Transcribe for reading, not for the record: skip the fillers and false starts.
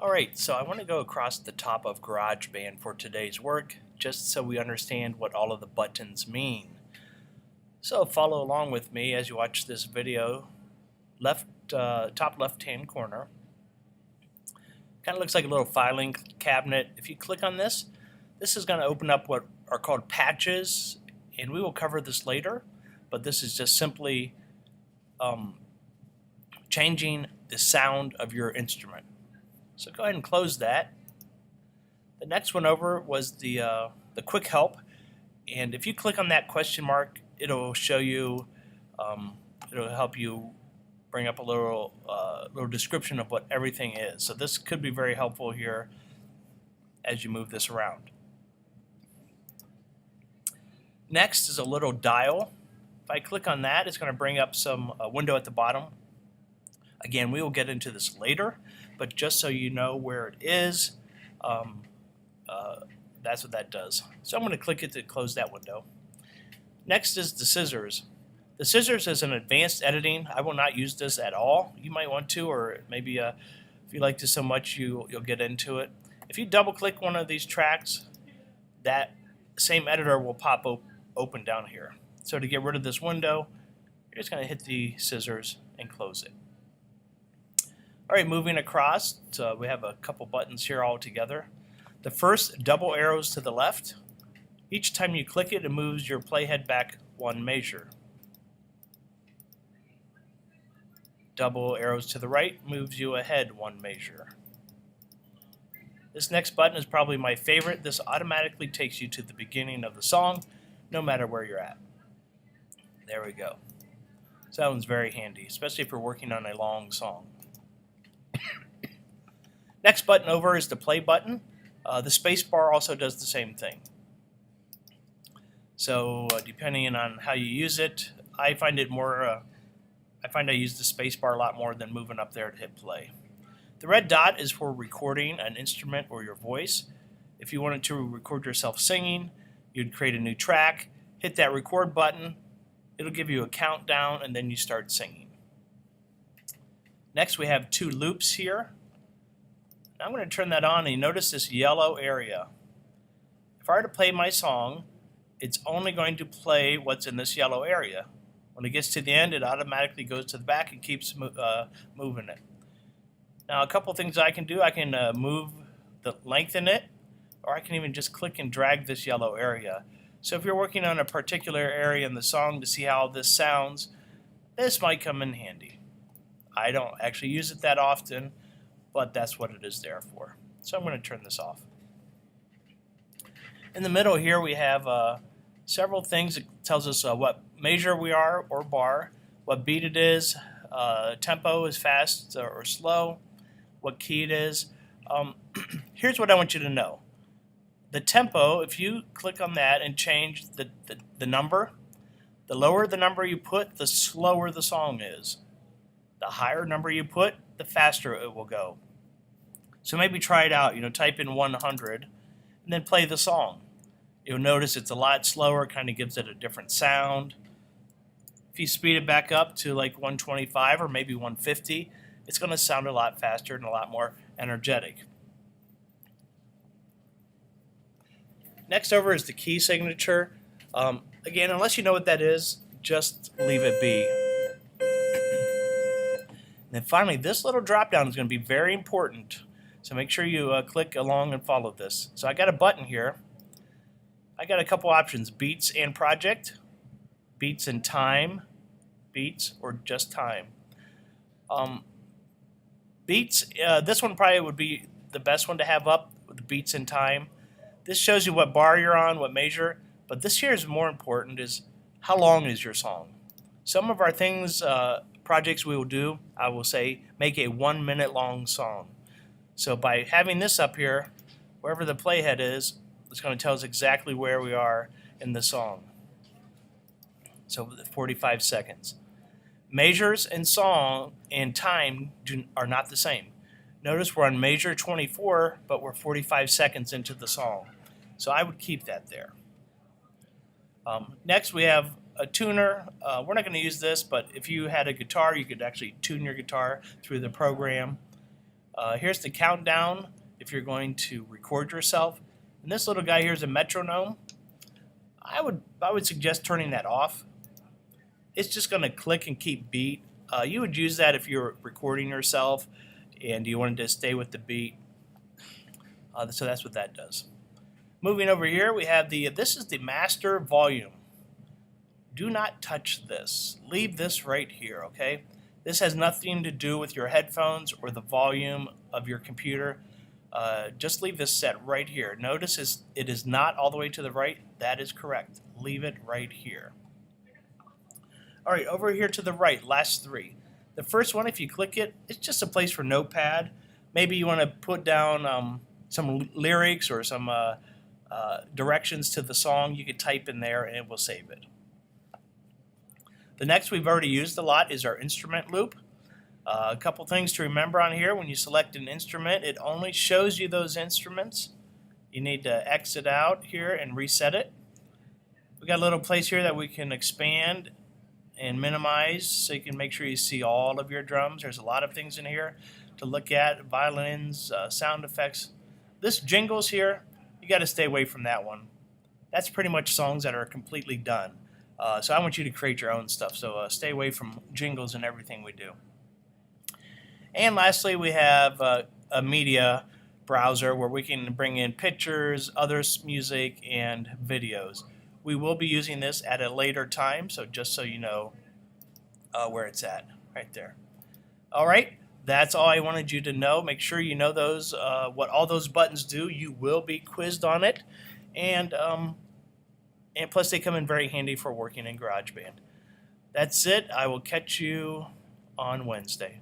Alright, so I want to go across the top of GarageBand for today's work, just so we understand what all of the buttons mean. So follow along with me as you watch this video. Top left-hand corner. Kind of looks like a little filing cabinet. If you click on this, this is going to open up what are called patches, and we will cover this later, but this is just simply changing the sound of your instrument. So go ahead and close that. The next one over was the quick help, and if you click on that question mark, it'll show you, it'll help you bring up a little description of what everything is. So this could be very helpful here as you move this around. Next is a little dial. If I click on that, it's going to bring up some window at the bottom. Again, we will get into this later, but just so you know where it is, that's what that does. So I'm going to click it to close that window. Next is the scissors. The scissors is an advanced editing. I will not use this at all. You might want to, or maybe if you like this so much, you'll get into it. If you double click one of these tracks, that same editor will pop open down here. So to get rid of this window, you're just going to hit the scissors and close it. All right, moving across, we have a couple buttons here all together. The first, double arrows to the left. Each time you click it, it moves your playhead back one measure. Double arrows to the right moves you ahead one measure. This next button is probably my favorite. This automatically takes you to the beginning of the song, no matter where you're at. There we go. So that one's very handy, especially if you're working on a long song. Next button over is the play button. The space bar also does the same thing. So depending on how you use it, I find I use the space bar a lot more than moving up there to hit play. The red dot is for recording an instrument or your voice. If you wanted to record yourself singing, you'd create a new track, hit that record button, it'll give you a countdown, and then you start singing. Next we have two loops here. Now I'm going to turn that on, and you notice this yellow area. If I were to play my song, it's only going to play what's in this yellow area. When it gets to the end, it automatically goes to the back and keeps moving it. Now a couple things I can do, I can lengthen it, or I can even just click and drag this yellow area. So if you're working on a particular area in the song to see how this sounds, this might come in handy. I don't actually use it that often, but that's what it is there for. So I'm going to turn this off. In the middle here we have several things. It tells us what measure we are, or bar, what beat it is, tempo is fast or slow, what key it is. Here's what I want you to know. The tempo, if you click on that and change the number, the lower the number you put, the slower the song is. The higher number you put, the faster it will go. So maybe try it out. Type in 100 and then play the song. You'll notice it's a lot slower, kind of gives it a different sound. If you speed it back up to like 125 or maybe 150, it's going to sound a lot faster and a lot more energetic. Next over is the key signature. Again, unless you know what that is, just leave it be. And then finally, this little drop down is going to be very important. So make sure you click along and follow this. So I got a button here. I got a couple options: beats and project, beats and time, beats, or just time. Beats, this one probably would be the best one to have up, with the beats and time. This shows you what bar you're on, what measure, but this here is more important, is how long is your song. Some of our things, projects we will do, I will say, make a 1 minute long song. So by having this up here, wherever the playhead is, it's going to tell us exactly where we are in the song. So 45 seconds. Measures and song and time are not the same. Notice we're on measure 24, but we're 45 seconds into the song. So I would keep that there. Next we have a tuner. We're not going to use this, but if you had a guitar, you could actually tune your guitar through the program. Here's the countdown if you're going to record yourself. And this little guy here is a metronome. I would suggest turning that off. It's just going to click and keep beat. You would use that if you're recording yourself and you wanted to stay with the beat. So that's what that does. Moving over here, we have this is the master volume. Do not touch this. Leave this right here, okay? This has nothing to do with your headphones or the volume of your computer. Just leave this set right here. Notice it is not all the way to the right. That is correct. Leave it right here. All right, over here to the right, last three. The first one, if you click it, it's just a place for notepad. Maybe you want to put down some lyrics or some directions to the song. You could type in there and it will save it. The next we've already used a lot is our instrument loop. A couple things to remember on here. When you select an instrument, it only shows you those instruments. You need to exit out here and reset it. We got a little place here that we can expand and minimize so you can make sure you see all of your drums. There's a lot of things in here to look at, violins, sound effects. This jingles here, you got to stay away from that one. That's pretty much songs that are completely done. So I want you to create your own stuff, so stay away from jingles and everything we do. And lastly, we have a media browser where we can bring in pictures, other music, and videos. We will be using this at a later time, so just so you know where it's at, right there. All right, that's all I wanted you to know. Make sure you know those, what all those buttons do. You will be quizzed on it, and plus they come in very handy for working in GarageBand. That's it. I will catch you on Wednesday.